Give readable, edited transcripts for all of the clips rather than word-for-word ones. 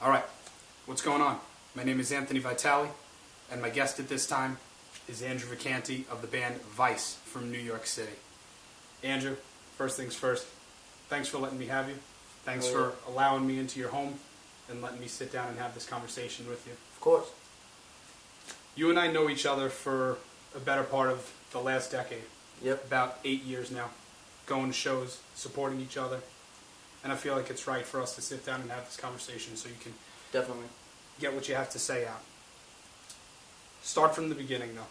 All right, what's going on? My name is Anthony Vitale, and my guest at this time is Andrew Vacanti of the band Vice from New York City. Andrew, first things first, thanks for letting me have you. Thanks for allowing me into your home and letting me sit down and have this conversation with you. Of course. You and I know each other for a better part of the last decade. Yep. About 8 years now, going to shows, supporting each other. And I feel like it's right for us to sit down and have this conversation so you can Definitely. get what you have to say out. Start from the beginning, though.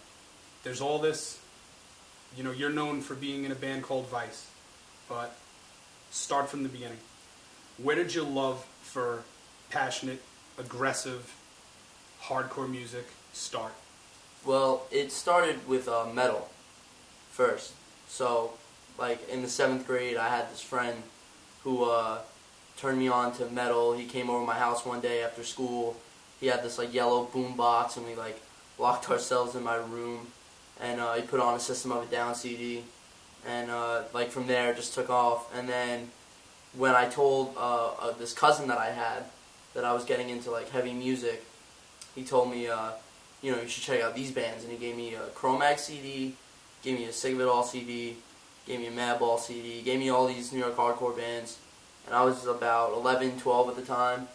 There's all this, you're known for being in a band called Vice, but start from the beginning. Where did your love for passionate, aggressive, hardcore music start? Well, it started with metal first. So, like, in the 7th grade, I had this friend who turned me on to metal. He came over to my house one day after school. He had this, yellow boom box, and we, locked ourselves in my room. And he put on a System of a Down CD. And, from there, it just took off. And then when I told this cousin that I had that I was getting into, heavy music, he told me, you should check out these bands. And he gave me a Cro-Mags CD, gave me a Sick of It All CD, gave me a Madball CD, gave me all these New York hardcore bands. And I was about 11, 12 at the time.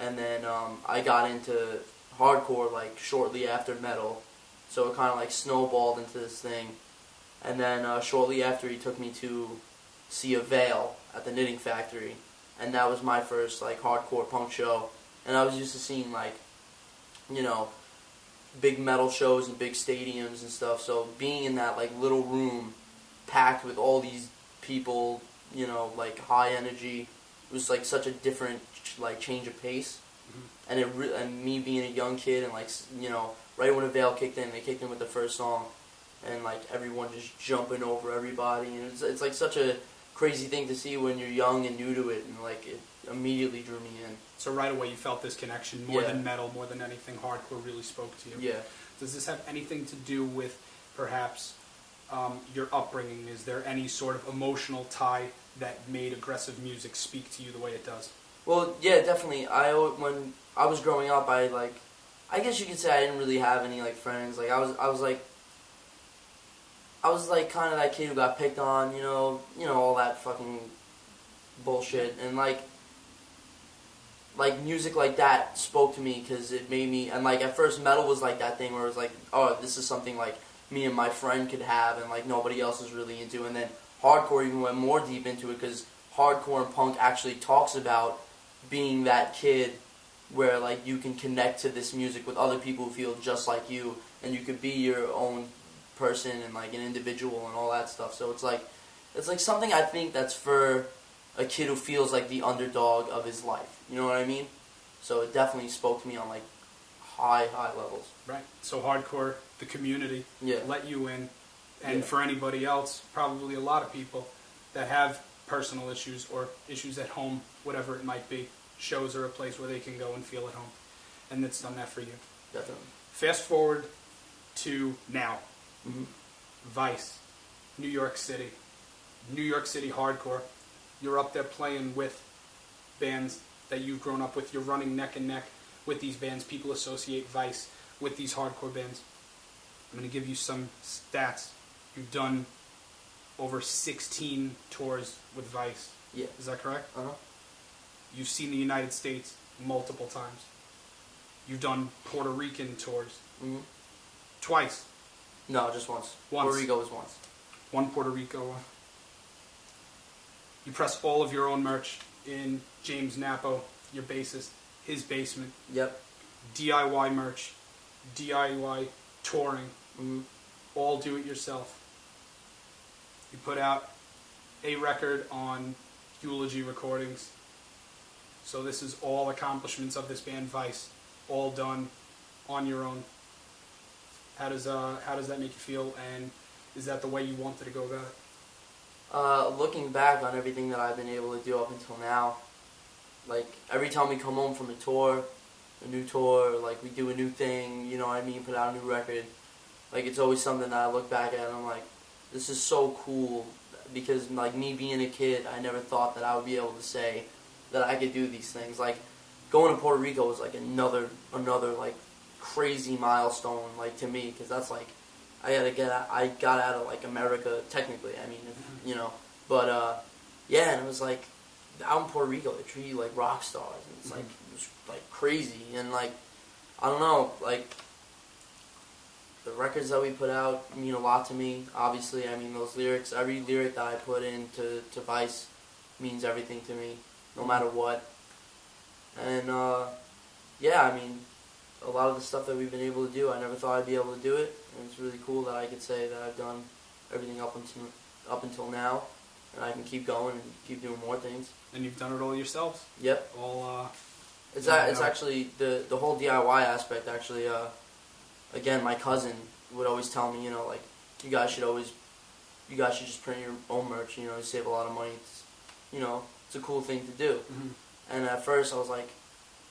And then I got into hardcore shortly after metal. So it kind of snowballed into this thing. And then shortly after, he took me to see Avail at the Knitting Factory. And that was my first hardcore punk show. And I was used to seeing big metal shows and big stadiums and stuff. So being in that little room packed with all these people, high energy, it was such a different change of pace. Mm-hmm. And me being a young kid and right when Avail kicked in, they kicked in with the first song, and everyone just jumping over everybody, and it's such a crazy thing to see when you're young and new to it, and it immediately drew me in. So right away you felt this connection, more than metal, more than anything, hardcore really spoke to you. Yeah. Does this have anything to do with perhaps your upbringing? Is there any sort of emotional tie that made aggressive music speak to you the way it does? Well, yeah, definitely. When I was growing up, I guess you could say I didn't really have any friends. I was kind of that kid who got picked on, all that fucking bullshit, and music like that spoke to me because it made me, and at first metal was that thing where it was oh, this is something me and my friend could have, and nobody else is really into, and then hardcore even went more deep into it because hardcore and punk actually talks about being that kid where you can connect to this music with other people who feel just like you, and you could be your own person and an individual and all that stuff. So it's something I think that's for a kid who feels like the underdog of his life. You know what I mean? So it definitely spoke to me on high levels. Right. So hardcore, the community, yeah, let you in, and for anybody else, probably a lot of people that have personal issues or issues at home, whatever it might be, shows are a place where they can go and feel at home, and it's done that for you. Definitely. Fast forward to now. Mm-hmm. Vice, New York City hardcore. You're up there playing with bands that you've grown up with. You're running neck and neck with these bands. People associate Vice with these hardcore bands. I'm going to give you some stats. You've done over 16 tours with Vice. Yeah. Is that correct? Uh-huh. You've seen the United States multiple times. You've done Puerto Rican tours. Mm-hmm. Twice. No, just once. Once. Puerto Rico was once. One Puerto Rico. You press all of your own merch in James Napo, your bassist, his basement. Yep. DIY merch, DIY touring, Mm-hmm. all do it yourself. You put out a record on Eulogy Recordings. So this is all accomplishments of this band Vice, all done on your own. How does that make you feel, and is that the way you wanted to go about it? Looking back on everything that I've been able to do up until now, every time we come home from a new tour, we do a new thing, put out a new record, it's always something that I look back at and I'm this is so cool, because me being a kid, I never thought that I would be able to say that I could do these things. going to Puerto Rico was like another like crazy milestone like to me, because that's like I got out of like America technically. I mean, if, you know, but yeah, and it was like out in Puerto Rico they treat you like rock stars, and it's like it was like crazy, and like I don't know, like the records that we put out mean a lot to me. Obviously, I mean those lyrics, every lyric that I put into Vice means everything to me, no matter what. And yeah, I mean, a lot of the stuff that we've been able to do, I never thought I'd be able to do it, and it's really cool that I could say that I've done everything up until now, and I can keep going and keep doing more things. And you've done it all yourselves. Yep. All. It's actually the whole DIY aspect. Actually, again, my cousin would always tell me, you know, like you guys should just print your own merch. You know, you save a lot of money. It's, you know, it's a cool thing to do. Mm-hmm. And at first, I was like,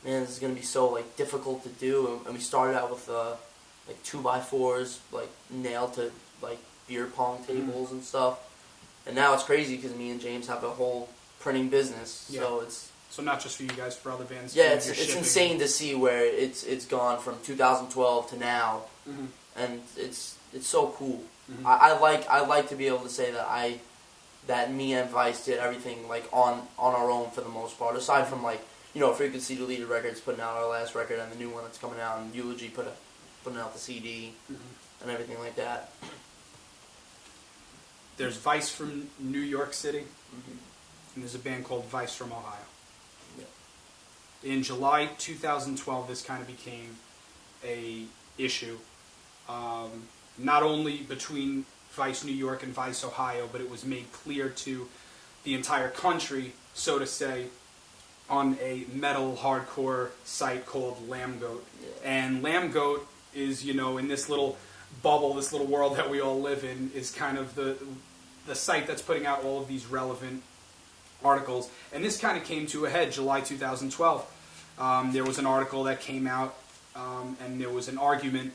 man, this is gonna be so like difficult to do. And we started out with like 2x4s, like nailed to like beer pong tables and stuff. And now it's crazy because me and James have a whole printing business. Yeah. So it's. So not just for you guys, for other bands. Yeah, it's insane to see where it's gone from 2012 to now, and it's so cool. I like to be able to say that me and Vice did everything like on our own for the most part. Aside from like, you know, Frequency Deleted Records putting out our last record and the new one that's coming out, and Eulogy putting out the CD and everything like that. There's Vice from New York City, and there's a band called Vice from Ohio. In July 2012, this kind of became a issue, not only between Vice New York and Vice Ohio, but it was made clear to the entire country, so to say, on a metal hardcore site called Lambgoat. Yeah. And Lambgoat is, you know, in this little bubble, this little world that we all live in, is kind of the site that's putting out all of these relevant articles. And this kind of came to a head July 2012. There was an article that came out, and there was an argument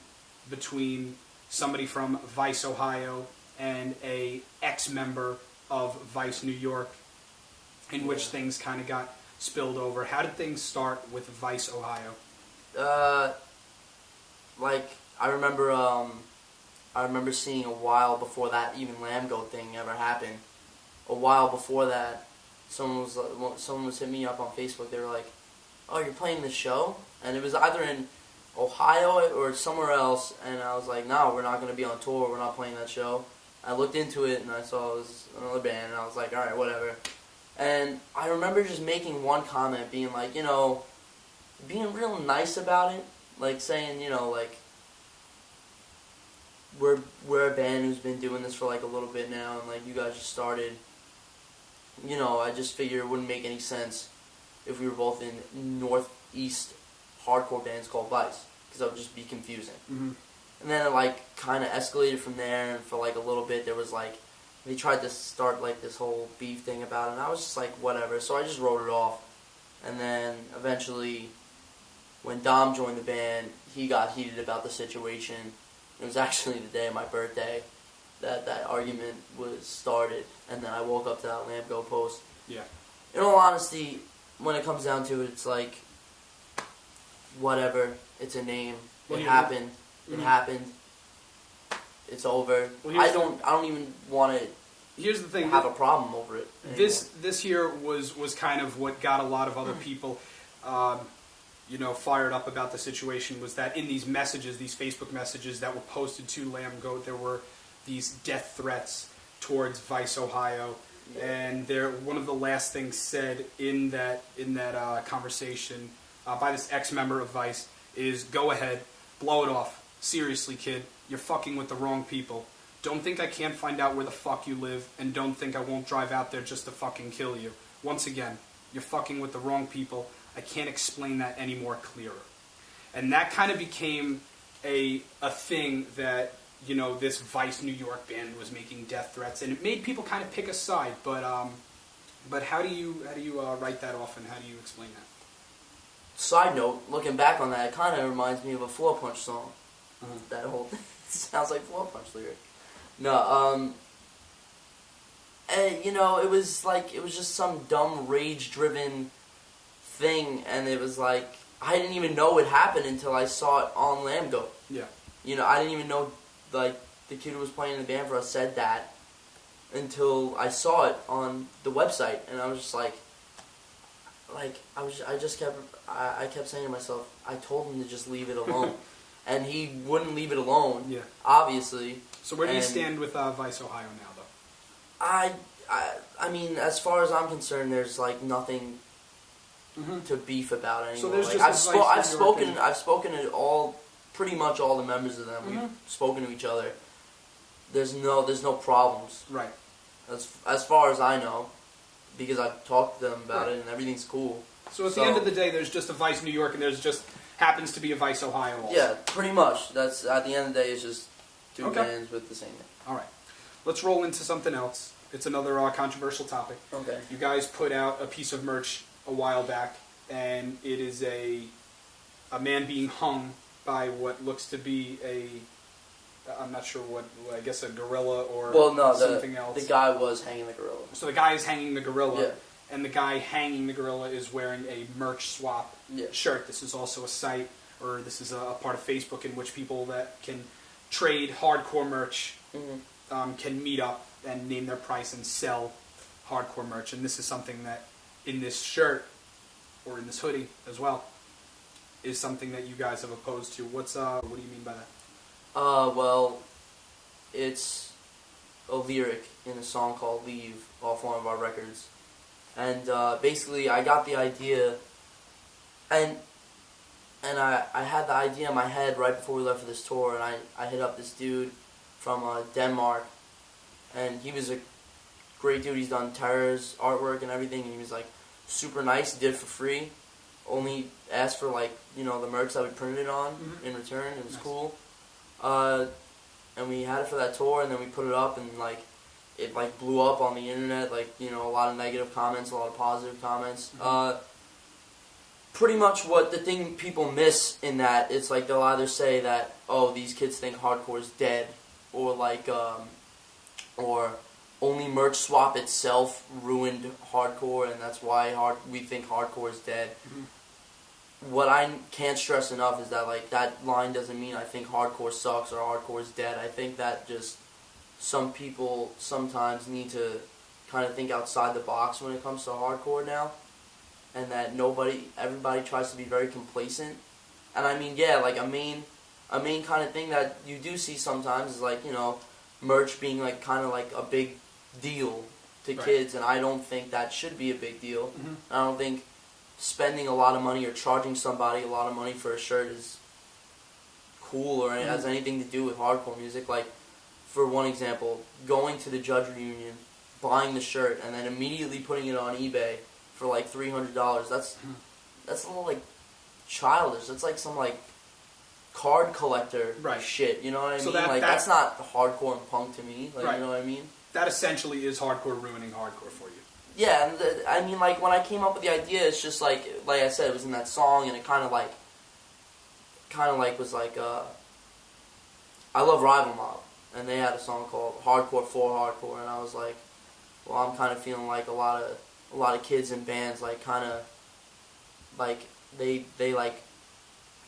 between somebody from Vice Ohio and a ex-member of Vice New York, in which things kind of got spilled over. How did things start with Vice Ohio? Like I remember seeing a while before that even Lambgoat thing ever happened. A while before that, someone was hitting me up on Facebook. They were like, "Oh, you're playing this show?" And it was either in Ohio or somewhere else. And I was like, "No, we're not going to be on tour. We're not playing that show." I looked into it and I saw it was another band, and I was like, "All right, whatever." And I remember just making one comment, being like, you know, being real nice about it, like saying, you know, like we're a band who's been doing this for like a little bit now, and like you guys just started. You know, I just figured it wouldn't make any sense if we were both in northeast hardcore bands called Vice, because that would just be confusing. And then it like kind of escalated from there, and for like a little bit there was like, they tried to start like this whole beef thing about it, and I was just like, whatever, so I just wrote it off. And then eventually, when Dom joined the band, he got heated about the situation. It was actually the day of my birthday that argument was started, and then I woke up to that Lambgoat post. Yeah. In all honesty, when it comes down to it, it's like, whatever, it's a name. Well, it happened. It happened. It's over. Well, I don't even want to. Here's the thing. Have a problem over it anymore. This here was kind of what got a lot of other people, you know, fired up about the situation. Was that in these messages, these Facebook messages that were posted to Lambgoat, there were these death threats towards Vice Ohio, and one of the last things said in that conversation by this ex-member of Vice is, "Go ahead, blow it off. Seriously, kid, you're fucking with the wrong people. Don't think I can't find out where the fuck you live, and don't think I won't drive out there just to fucking kill you. Once again, you're fucking with the wrong people. I can't explain that any more clearer." And that kind of became a thing that, you know, this Vice New York band was making death threats, and it made people kind of pick a side. But how do you write that off, and how do you explain that? Side note, looking back on that, it kind of reminds me of a Floor Punch song. That whole thing sounds like Floor Punch lyric. No, and, you know, it was just some dumb rage-driven thing, and it was like I didn't even know it happened until I saw it on Lambgoat. Yeah. You know, I didn't even know like the kid who was playing in the band for us said that until I saw it on the website, and I was just like I kept saying to myself, I told him to just leave it alone, and he wouldn't leave it alone. Yeah. Obviously. So where do you stand with Vice Ohio now, though? I mean, as far as I'm concerned, there's like nothing to beef about anymore. So there's like, just I've spoken to pretty much all the members of them. We've spoken to each other. There's no problems. Right. As far as I know, because I've talked to them about it and everything's cool. So at the end of the day, there's just a Vice New York and there's just happens to be a Vice Ohio also. Yeah, pretty much. That's at the end of the day, it's just two bands with the same name. All right. Let's roll into something else. It's another controversial topic. Okay. You guys put out a piece of merch a while back, and it is a man being hung by what looks to be I'm not sure what, I guess a gorilla or something else. The guy was hanging the gorilla. So the guy is hanging the gorilla, Yeah. and the guy hanging the gorilla is wearing a merch swap shirt. This is also a site, or this is a part of Facebook in which people that can trade hardcore merch can meet up and name their price and sell hardcore merch. And this is something that in this shirt, or in this hoodie as well, is something that you guys have opposed to. What do you mean by that? Well, it's a lyric in a song called Leave off one of our records. And basically I got the idea, and I had the idea in my head right before we left for this tour, and I hit up this dude from Denmark, and he was a great dude. He's done Terror's artwork and everything, and he was like super nice, did it for free, only asked for like, you know, the merch that we printed it on in return. It was cool. And we had it for that tour, and then we put it up, and like it like blew up on the internet, like, you know, a lot of negative comments, a lot of positive comments. Pretty much what the thing people miss in that, it's like they'll either say that, oh, these kids think hardcore is dead, or like or only merch swap itself ruined hardcore, and that's why we think hardcore is dead. What I can't stress enough is that like that line doesn't mean I think hardcore sucks or hardcore is dead. I think that just some people sometimes need to kind of think outside the box when it comes to hardcore now, and that everybody tries to be very complacent. And I mean, yeah, like a main kind of thing that you do see sometimes is like, you know, merch being like kind of like a big deal to kids, and I don't think that should be a big deal. I don't think spending a lot of money or charging somebody a lot of money for a shirt is cool or has anything to do with hardcore music. Like, for one example, going to the Judge reunion, buying the shirt, and then immediately putting it on eBay for like $300. That's a little like childish. That's like some like card collector shit. You know what I mean? Like that's not hardcore and punk to me. Like, you know what I mean? That essentially is hardcore ruining hardcore for you. Yeah, and I mean, like, when I came up with the idea, it's just like I said, it was in that song, and it kind of like was like, I love Rival Mob, and they had a song called Hardcore for Hardcore, and I was like, well, I'm kind of feeling like a lot of kids in bands, like, kind of, like, they like,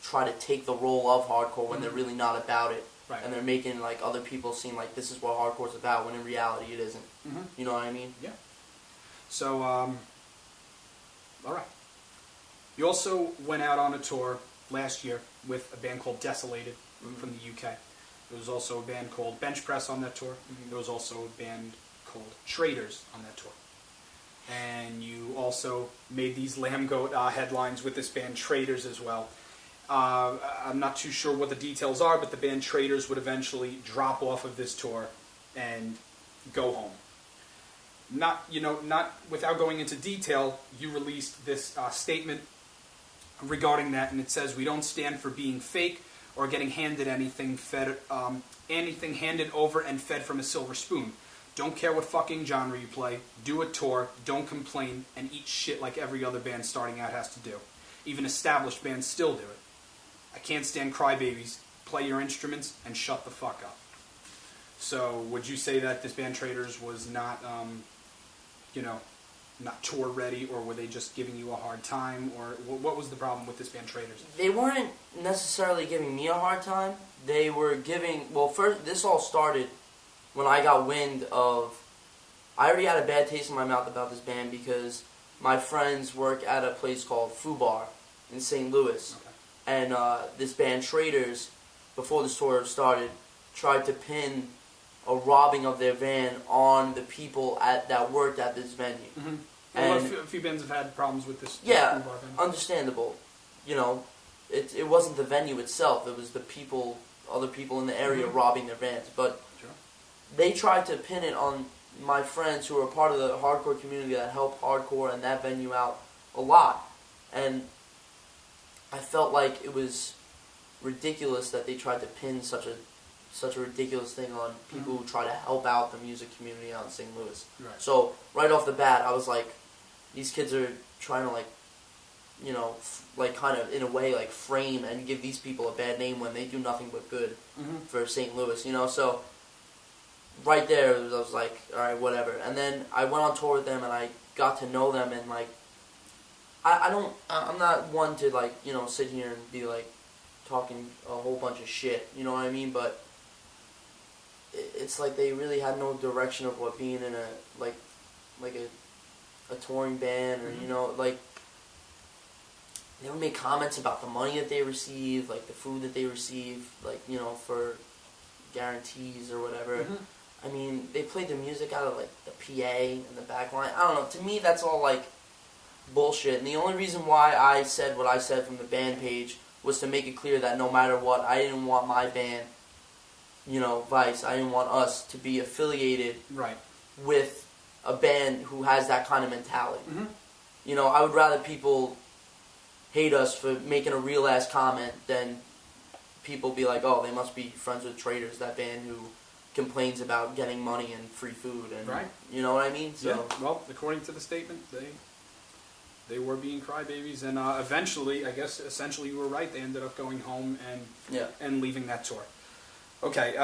try to take the role of hardcore when they're really not about it, and they're making, like, other people seem like this is what hardcore's about, when in reality it isn't. You know what I mean? Yeah. So, all right. You also went out on a tour last year with a band called Desolated from the UK. There was also a band called Bench Press on that tour. There was also a band called Traders on that tour. And you also made these Lambgoat headlines with this band Traders as well. I'm not too sure what the details are, but the band Traders would eventually drop off of this tour and go home. Not without going into detail, you released this statement regarding that, and it says, "We don't stand for being fake or getting handed anything handed over and fed from a silver spoon. Don't care what fucking genre you play. Do a tour. Don't complain and eat shit like every other band starting out has to do. Even established bands still do it. I can't stand crybabies. Play your instruments and shut the fuck up." So, would you say that this band Traders was not, not tour ready, or were they just giving you a hard time, or what was the problem with this band Traitors? They weren't necessarily giving me a hard time. They were giving, well, first, this all started when I got wind of, I already had a bad taste in my mouth about this band because my friends work at a place called Foo Bar in St. Louis. Okay. And this band Traitors, before the tour started, tried to pin a robbing of their van on the people that worked at this venue. Mm-hmm. And well, a few bands have had problems with this. yeah, Foo Bar thing. understandable. You know, it wasn't the venue itself. It was the people, other people in the area robbing their vans. But Sure. they tried to pin it on my friends who are part of the hardcore community that helped hardcore and that venue out a lot. And I felt like it was ridiculous that they tried to pin such a ridiculous thing on people who try to help out the music community out in St. Louis. Right. So right off the bat, I was like, these kids are trying to like, you know, like kind of in a way like frame and give these people a bad name when they do nothing but good for St. Louis, you know. So right there, I was like, all right, whatever. And then I went on tour with them and I got to know them, and like, I'm not one to like, you know, sit here and be like talking a whole bunch of shit, you know what I mean? But it's like they really had no direction of what being in a like a touring band, or you know, like they would make comments about the money that they receive, like the food that they receive, like, you know, for guarantees or whatever. I mean, they played the music out of like the PA and the back line. I don't know. To me, that's all like bullshit. And the only reason why I said what I said from the band page was to make it clear that no matter what, I didn't want my band, you know, Vice, I didn't want us to be affiliated Right. with a band who has that kind of mentality. You know, I would rather people hate us for making a real ass comment than people be like, oh, they must be friends with Traitors, that band who complains about getting money and free food, and Right. you know what I mean? So Yeah. Well, according to the statement, they were being crybabies, and eventually, I guess, essentially, you were right. They ended up going home and leaving that tour. Okay.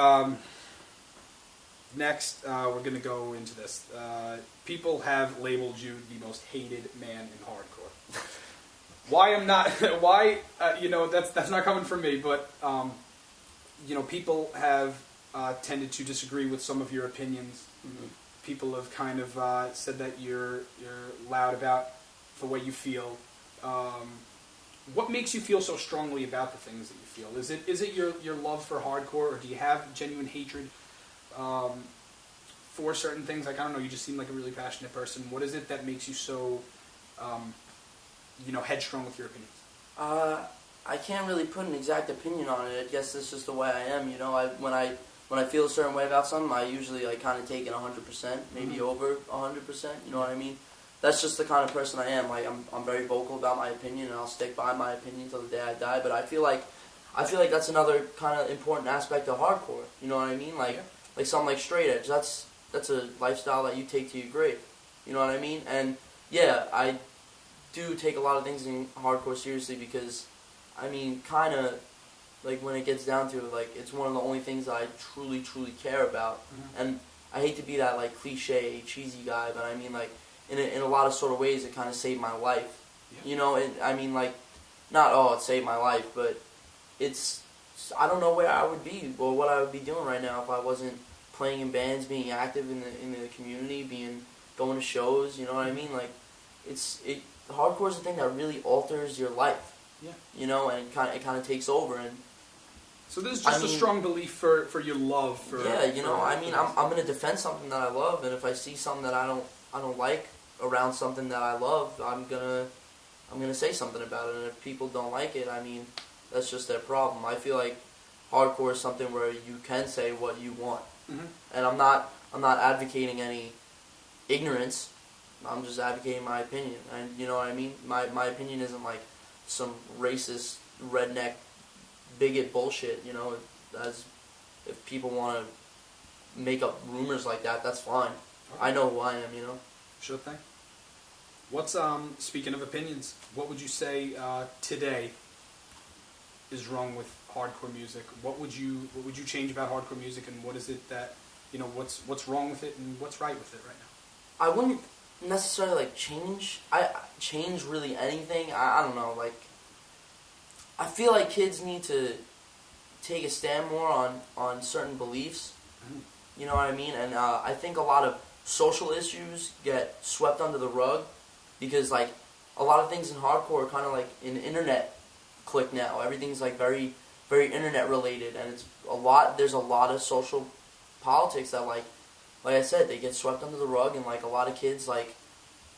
Next, we're going to go into this. People have labeled you the most hated man in hardcore. Why I'm not? Why? You know, that's not coming from me, but you know, people have tended to disagree with some of your opinions. People have kind of said that you're loud about the way you feel. What makes you feel so strongly about the things that you feel? Is it your love for hardcore, or do you have genuine hatred for certain things? Like, I don't know, you just seem like a really passionate person. What is it that makes you so, you know, headstrong with your opinions? I can't really put an exact opinion on it. I guess it's just the way I am. You know, when I feel a certain way about something, I usually like kind of take it 100%, maybe over 100%. You know what I mean? That's just the kind of person I am. Like, I'm very vocal about my opinion, and I'll stick by my opinion till the day I die. But I feel like that's another kind of important aspect of hardcore. You know what I mean? Like, like something like straight edge. That's a lifestyle that you take to your grave. You know what I mean? And yeah, I do take a lot of things in hardcore seriously because, I mean, kind of like when it gets down to it, like it's one of the only things that I truly, truly care about. And I hate to be that like cliche, cheesy guy, but I mean like in a lot of sort of ways it kind of saved my life. You know, I mean like not it saved my life, but it's I don't know where I would be or what I would be doing right now if I wasn't playing in bands, being active in the community, going to shows. You know what I mean? Like hardcore is a thing that really alters your life. Yeah. You know, and it kind of takes over. And so this is just a strong belief for your love for. Yeah, you know, I mean, I'm gonna defend something that I love, and if I see something that I don't like around something that I love, I'm gonna say something about it. And if people don't like it, I mean, that's just their problem. I feel like hardcore is something where you can say what you want, and I'm not advocating any ignorance. I'm just advocating my opinion, and you know what I mean. My opinion isn't like some racist redneck bigot bullshit. You know, as if people want to make up rumors like that, that's fine. Okay. I know who I am. You know. Sure thing. What's speaking of opinions, what would you say today is wrong with hardcore music? What would you change about hardcore music, and what is it that, you know, what's wrong with it and what's right with it right now? necessarily like change really anything. I don't know. Like, I feel like kids need to take a stand more on certain beliefs. Mhm. You know what I mean? And I think a lot of social issues get swept under the rug because like a lot of things in hardcore are kind of like an internet click now. Everything's like very internet related, and it's a lot. There's a lot of social politics that like I said, they get swept under the rug, and like a lot of kids like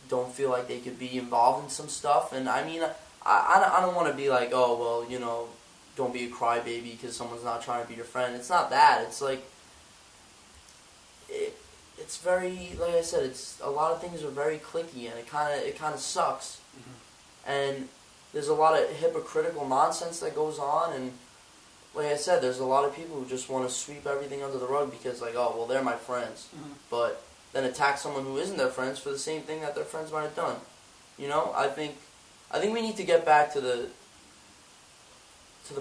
don't feel like they could be involved in some stuff. And I mean, I don't want to be like, oh well, you know, don't be a crybaby because someone's not trying to be your friend. It's not that. It's like it's very, like I said, it's a lot of things are very cliquey, and it kind of sucks. Mm-hmm. And there's a lot of hypocritical nonsense that goes on, and like I said, there's a lot of people who just want to sweep everything under the rug because like, oh well, they're my friends, but then attack someone who isn't their friends for the same thing that their friends might have done. You know, I think we need to get back to the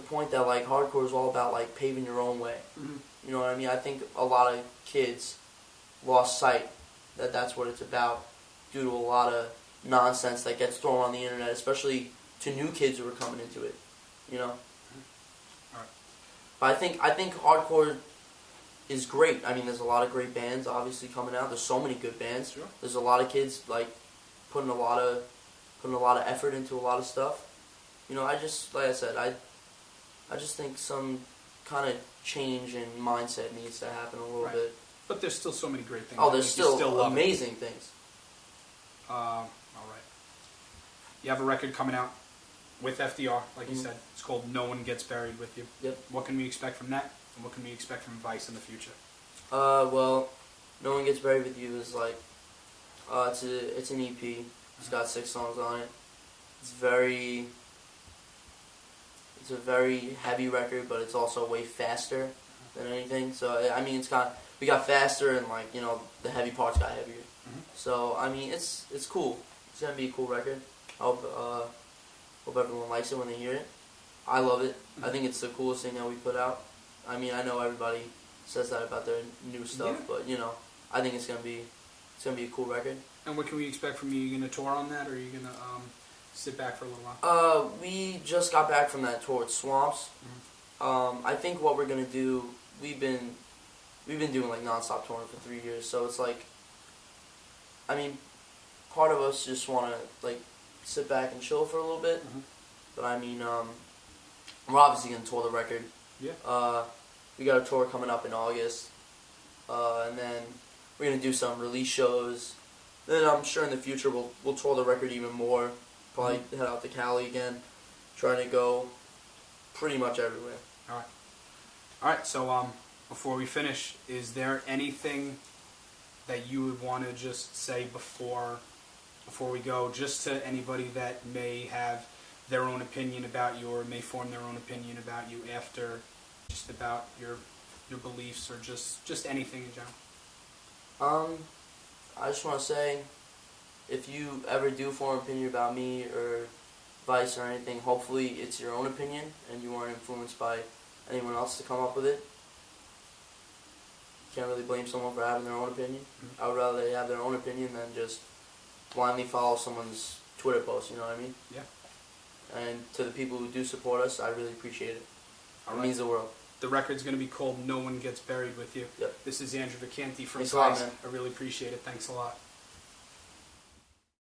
point that like hardcore is all about like paving your own way. Mm-hmm. You know what I mean? I think a lot of kids lost sight that that's what it's about due to a lot of nonsense that gets thrown on the internet, especially to new kids who are coming into it. You know. Alright. But I think hardcore is great. I mean, there's a lot of great bands obviously coming out. There's so many good bands. Sure. There's a lot of kids like putting a lot of effort into a lot of stuff. You know, I just like I said, I just think some kind of change in mindset needs to happen a little Right. bit. But there's still so many great things. Oh, I there's think you still love it. amazing things. All right. You have a record coming out with FDR, like you said. It's called No One Gets Buried With You. Yep. What can we expect from that? And what can we expect from Vice in the future? Well, No One Gets Buried With You is like, it's an EP. It's got 6 songs on it. It's a very heavy record, but it's also way faster than anything. So I mean, we got faster, and like, you know, the heavy parts got heavier. Mm-hmm. So I mean, it's cool. It's gonna be a cool record. I hope everyone likes it when they hear it. I love it. I think it's the coolest thing that we put out. I mean, I know everybody says that about their new stuff, Yeah. but you know, I think it's gonna be a cool record. And what can we expect from you? Are you going to tour on that, or are you going to sit back for a little while? We just got back from that tour at Swamps. I think what we're gonna do, we've been doing like nonstop touring for 3 years, so it's like, I mean, part of us just want to like sit back and chill for a little bit. But I mean, we're obviously gonna tour the record. Yeah. We got a tour coming up in August, and then we're gonna do some release shows. Then I'm sure in the future we'll tour the record even more. Probably head out to Cali again, trying to go pretty much everywhere. All right. So before we finish, is there anything that you would want to just say before we go, just to anybody that may have their own opinion about you, or may form their own opinion about you after, just about your beliefs, or just anything in general? I just want to say, if you ever do form an opinion about me or Vice or anything, hopefully it's your own opinion and you weren't influenced by anyone else to come up with it. Can't really blame someone for having their own opinion. I would rather they have their own opinion than just blindly follow someone's Twitter post, you know what I mean? Yeah. And to the people who do support us, I really appreciate it. All It right. means the world. The record's going to be called No One Gets Buried With You. Yep. This is Andrew Vacanti from Thanks a lot, Vice. man. I really appreciate it. Thanks a lot.